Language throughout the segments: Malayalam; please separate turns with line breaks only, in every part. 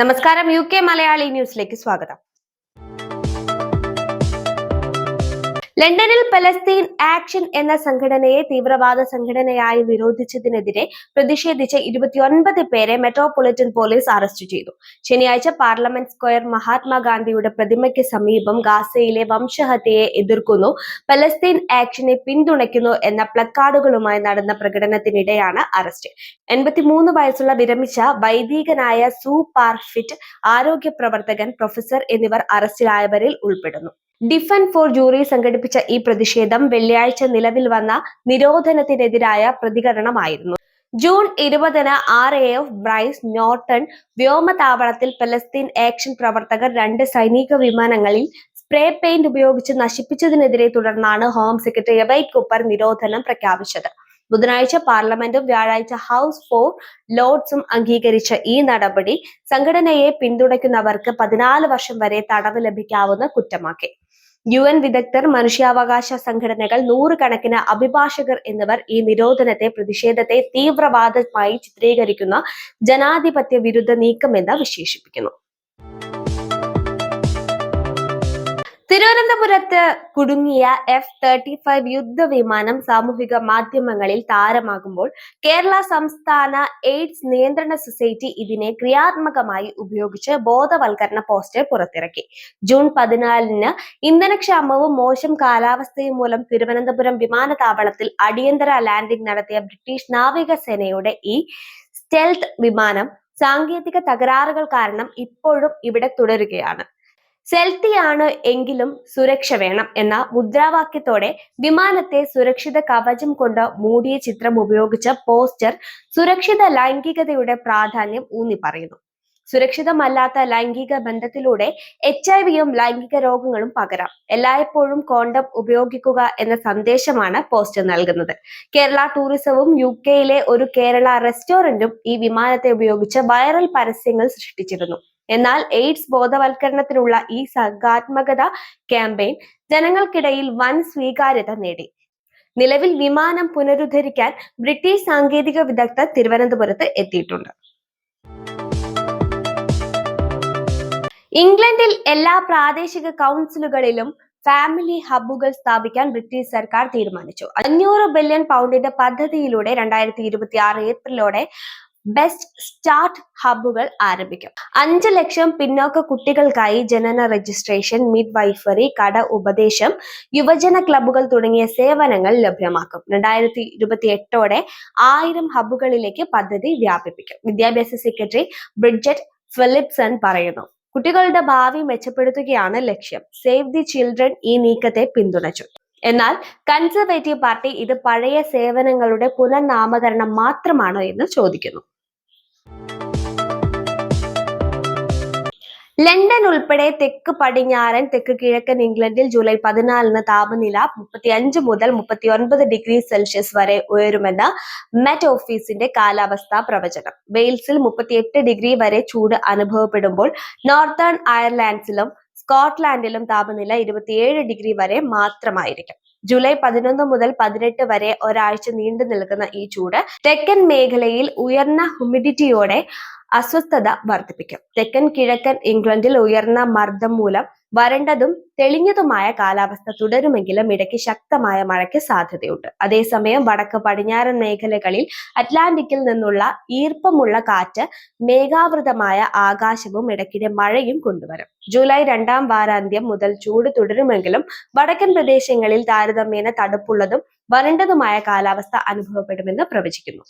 നമസ്കാരം, UK മലയാളി ന്യൂസിലേക്ക് സ്വാഗതം. ലണ്ടനിൽ പലസ്തീൻ ആക്ഷൻ എന്ന സംഘടനയെ തീവ്രവാദ സംഘടനയായി വിരോധിച്ചതിനെതിരെ പ്രതിഷേധിച്ച് 29 പേരെ മെട്രോപൊളിറ്റൻ പോലീസ് അറസ്റ്റ് ചെയ്തു. ശനിയാഴ്ച പാർലമെന്റ് സ്ക്വയർ മഹാത്മാഗാന്ധിയുടെ പ്രതിമയ്ക്ക് സമീപം ഗാസയിലെ വംശഹത്യയെ എതിർക്കുന്നു, പലസ്തീൻ ആക്ഷനെ പിന്തുണയ്ക്കുന്നു എന്ന പ്ലക്കാർഡുകളുമായി നടന്ന പ്രകടനത്തിനിടെയാണ് അറസ്റ്റ്. 83 വയസ്സുള്ള വിരമിച്ച വൈദികനായ സൂ പാർഫിറ്റ്, ആരോഗ്യ പ്രവർത്തകൻ, പ്രൊഫസർ എന്നിവർ അറസ്റ്റിലായവരിൽ ഉൾപ്പെടുന്നു. ഡിഫൻഡ് ഫോർ ജൂറി സംഘടിപ്പിച്ച ഈ പ്രതിഷേധം വെള്ളിയാഴ്ച നിലവിൽ വന്ന നിരോധനത്തിനെതിരായ പ്രതികരണമായിരുന്നു. ജൂൺ 20-ന് RAF ബ്രൈസ് നോർട്ടൺ വ്യോമതാവളത്തിൽ പലസ്തീൻ ആക്ഷൻ പ്രവർത്തകർ 2 സൈനിക വിമാനങ്ങളിൽ സ്പ്രേ പെയിന്റ് ഉപയോഗിച്ച് നശിപ്പിച്ചതിനെതിരെ തുടർന്നാണ് ഹോം സെക്രട്ടറി എബൈറ്റ് കൂപ്പർ നിരോധനം പ്രഖ്യാപിച്ചത്. ബുധനാഴ്ച പാർലമെന്റും വ്യാഴാഴ്ച ഹൗസ് ഫോർ ലോർഡ്സും അംഗീകരിച്ച ഈ നടപടി സംഘടനയെ പിന്തുണയ്ക്കുന്നവർക്ക് 14 വർഷം വരെ തടവ് ലഭിക്കാവുന്ന കുറ്റമാക്കി. UN വിദഗ്ധർ, മനുഷ്യാവകാശ സംഘടനകൾ, നൂറുകണക്കിന് അഭിഭാഷകർ എന്നിവർ ഈ പ്രതിഷേധത്തെ തീവ്രവാദമായി ചിത്രീകരിക്കുന്ന ജനാധിപത്യ വിരുദ്ധ നീക്കമെന്ന് വിശേഷിപ്പിക്കുന്നു. തിരുവനന്തപുരത്ത് കുടുങ്ങിയ F-35 യുദ്ധവിമാനം സാമൂഹിക മാധ്യമങ്ങളിൽ താരമാകുമ്പോൾ കേരള സംസ്ഥാന എയ്ഡ്സ് നിയന്ത്രണ സൊസൈറ്റി ഇതിനെ ക്രിയാത്മകമായി ഉപയോഗിച്ച് ബോധവൽക്കരണ പോസ്റ്റർ പുറത്തിറക്കി. ജൂൺ 14-ന് ഇന്ധനക്ഷാമവും മോശം കാലാവസ്ഥയും മൂലം തിരുവനന്തപുരം വിമാനത്താവളത്തിൽ അടിയന്തര ലാൻഡിംഗ് നടത്തിയ ബ്രിട്ടീഷ് നാവികസേനയുടെ ഈ സ്റ്റെൽത്ത് വിമാനം സാങ്കേതിക തകരാറുകൾ കാരണം ഇപ്പോഴും ഇവിടെ തുടരുകയാണ്. സെൽത്തിയാണ് എങ്കിലും സുരക്ഷ വേണം എന്ന മുദ്രാവാക്യത്തോടെ വിമാനത്തെ സുരക്ഷിത കവചം കൊണ്ട് മൂടിയ ചിത്രം ഉപയോഗിച്ച പോസ്റ്റർ സുരക്ഷിത ലൈംഗികതയുടെ പ്രാധാന്യം ഊന്നി പറയുന്നു. സുരക്ഷിതമല്ലാത്ത ലൈംഗിക ബന്ധത്തിലൂടെ HIV-യും ലൈംഗിക രോഗങ്ങളും പകരാം. എല്ലായ്പ്പോഴും കോണ്ടം ഉപയോഗിക്കുക എന്ന സന്ദേശമാണ് പോസ്റ്റർ നൽകുന്നത്. കേരള ടൂറിസവും UK-യിലെ ഒരു കേരള റെസ്റ്റോറന്റും ഈ വിമാനത്തെ ഉപയോഗിച്ച് വൈറൽ പരസ്യങ്ങൾ സൃഷ്ടിച്ചിരുന്നു. എന്നാൽ എയ്ഡ്സ് ബോധവൽക്കരണത്തിനുള്ള ഈ സർഗാത്മകത ക്യാമ്പയിൻ ജനങ്ങൾക്കിടയിൽ വൻ സ്വീകാര്യത നേടി. നിലവിൽ വിമാനം പുനരുദ്ധരിക്കാൻ ബ്രിട്ടീഷ് സാങ്കേതിക വിദഗ്ധർ തിരുവനന്തപുരത്ത് എത്തിയിട്ടുണ്ട്. ഇംഗ്ലണ്ടിൽ എല്ലാ പ്രാദേശിക കൗൺസിലുകളിലും ഫാമിലി ഹബ്ബുകൾ സ്ഥാപിക്കാൻ ബ്രിട്ടീഷ് സർക്കാർ തീരുമാനിച്ചു. 500 ബില്യൺ പൗണ്ടിന്റെ പദ്ധതിയിലൂടെ 2026 ഏപ്രിലോടെ ബെസ്റ്റ് സ്റ്റാർട്ട് ഹബ്ബുകൾ ആരംഭിക്കും. 5 ലക്ഷം പിന്നോക്ക കുട്ടികൾക്കായി ജനന രജിസ്ട്രേഷൻ, മിഡ് വൈഫറി, കട ഉപദേശം, യുവജന ക്ലബ്ബുകൾ തുടങ്ങിയ സേവനങ്ങൾ ലഭ്യമാക്കും. 2028ഓടെ 1000 ഹബ്ബുകളിലേക്ക് പദ്ധതി വ്യാപിപ്പിക്കും. വിദ്യാഭ്യാസ സെക്രട്ടറി ബ്രിഡ്ജറ്റ് ഫിലിപ്സൺ പറയുന്നു, കുട്ടികളുടെ ഭാവി മെച്ചപ്പെടുത്തുകയാണ് ലക്ഷ്യം. സേവ് ദി ചിൽഡ്രൻ ഈ നീക്കത്തെ പിന്തുണച്ചു. എന്നാൽ കൺസർവേറ്റീവ് പാർട്ടി ഇത് പഴയ സേവനങ്ങളുടെ പുനർനാമകരണം മാത്രമാണോ എന്ന് ചോദിക്കുന്നു. ലണ്ടൻ ഉൾപ്പെടെ തെക്ക് പടിഞ്ഞാറൻ, തെക്ക് കിഴക്കൻ ഇംഗ്ലണ്ടിൽ ജൂലൈ 14-ന് താപനില 35 മുതൽ 39 ഡിഗ്രി സെൽഷ്യസ് വരെ ഉയരുമെന്ന് മെറ്റ് ഓഫീസിന്റെ കാലാവസ്ഥാ പ്രവചനം. വെയിൽസിൽ 38 ഡിഗ്രി വരെ ചൂട് അനുഭവപ്പെടുമ്പോൾ നോർത്തേൺ അയർലാൻഡ്സിലും സ്കോട്ട്ലാൻഡിലും താപനില 27 ഡിഗ്രി വരെ മാത്രമായിരിക്കും. ജൂലൈ 11 മുതൽ 18 വരെ ഒരാഴ്ച നീണ്ടു നിൽക്കുന്ന ഈ ചൂട് തെക്കൻ മേഖലയിൽ ഉയർന്ന ഹ്യൂമിഡിറ്റിയോടെ അസ്വസ്ഥത വർദ്ധിപ്പിക്കും. തെക്കൻ കിഴക്കൻ ഇംഗ്ലണ്ടിൽ ഉയർന്ന മർദ്ദം മൂലം വരണ്ടതും തെളിഞ്ഞതുമായ കാലാവസ്ഥ തുടരുമെങ്കിലും ഇടയ്ക്ക് ശക്തമായ മഴയ്ക്ക് സാധ്യതയുണ്ട്. അതേസമയം വടക്ക് പടിഞ്ഞാറൻ മേഖലകളിൽ അറ്റ്ലാന്റിക്കിൽ നിന്നുള്ള ഈർപ്പമുള്ള കാറ്റ് മേഘാവൃതമായ ആകാശവും ഇടയ്ക്കിടെ മഴയും കൊണ്ടുവരും. ജൂലൈ 2ാം വാരാന്ത്യം മുതൽ ചൂട് തുടരുമെങ്കിലും വടക്കൻ പ്രദേശങ്ങളിൽ താരതമ്യേന തണുപ്പുള്ളതും വരണ്ടതുമായ കാലാവസ്ഥ അനുഭവപ്പെടുമെന്ന് പ്രവചിക്കുന്നു.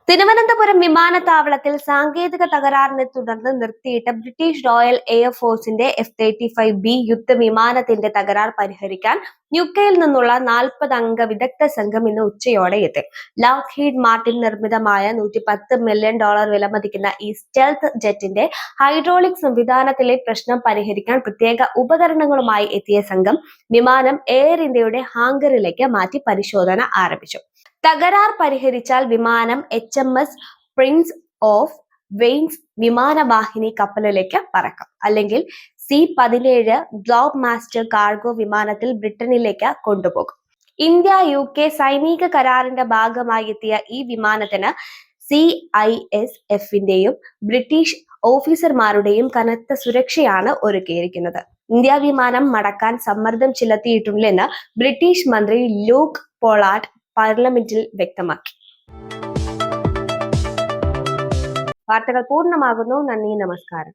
തിരുവനന്തപുരം വിമാനത്താവളത്തിൽ സാങ്കേതിക തകരാറിനെ തുടർന്ന് നിർത്തിയിട്ട ബ്രിട്ടീഷ് റോയൽ എയർഫോഴ്സിന്റെ F-35B യുദ്ധവിമാനത്തിന്റെ തകരാർ പരിഹരിക്കാൻ UK-യിൽ നിന്നുള്ള 40 അംഗ വിദഗ്ധ സംഘം ഇന്ന് ഉച്ചയോടെ എത്തി. ലോക്ഹീഡ് മാർട്ടിൻ നിർമ്മിതമായ $110 മില്യൺ വിലമതിക്കുന്ന ഈ സ്റ്റെൽത്ത് ജെറ്റിന്റെ ഹൈഡ്രോളിക് സംവിധാനത്തിലെ പ്രശ്നം പരിഹരിക്കാൻ പ്രത്യേക ഉപകരണങ്ങളുമായി എത്തിയ സംഘം വിമാനം എയർ ഇന്ത്യയുടെ ഹാങ്കറിലേക്ക് മാറ്റി പരിശോധന ആരംഭിച്ചു. തകരാർ പരിഹരിച്ചാൽ വിമാനം HMS പ്രിൻസ് ഓഫ് വെയിൻസ് വിമാനവാഹിനി കപ്പലിലേക്ക് പറക്കാം. അല്ലെങ്കിൽ C-17 ഗ്ലോബ് മാസ്റ്റർ കാർഗോ വിമാനത്തിൽ ബ്രിട്ടനിലേക്ക് കൊണ്ടുപോകും. ഇന്ത്യ UK സൈനിക കരാറിന്റെ ഭാഗമായി എത്തിയ ഈ വിമാനത്തിന് CISFന്റെയും ബ്രിട്ടീഷ് ഓഫീസർമാരുടെയും കനത്ത സുരക്ഷയാണ് ഒരുക്കിയിരിക്കുന്നത്. ഇന്ത്യ വിമാനം മടക്കാൻ സമ്മർദ്ദം ചെലുത്തിയിട്ടുണ്ടെന്ന് ബ്രിട്ടീഷ് മന്ത്രി ലൂക്ക് പോളാർഡ് പാർലമെന്റിൽ വ്യക്തമാക്കി. വാർത്തകൾ പൂർണ്ണമാകുന്നു. നന്ദി, നമസ്കാരം.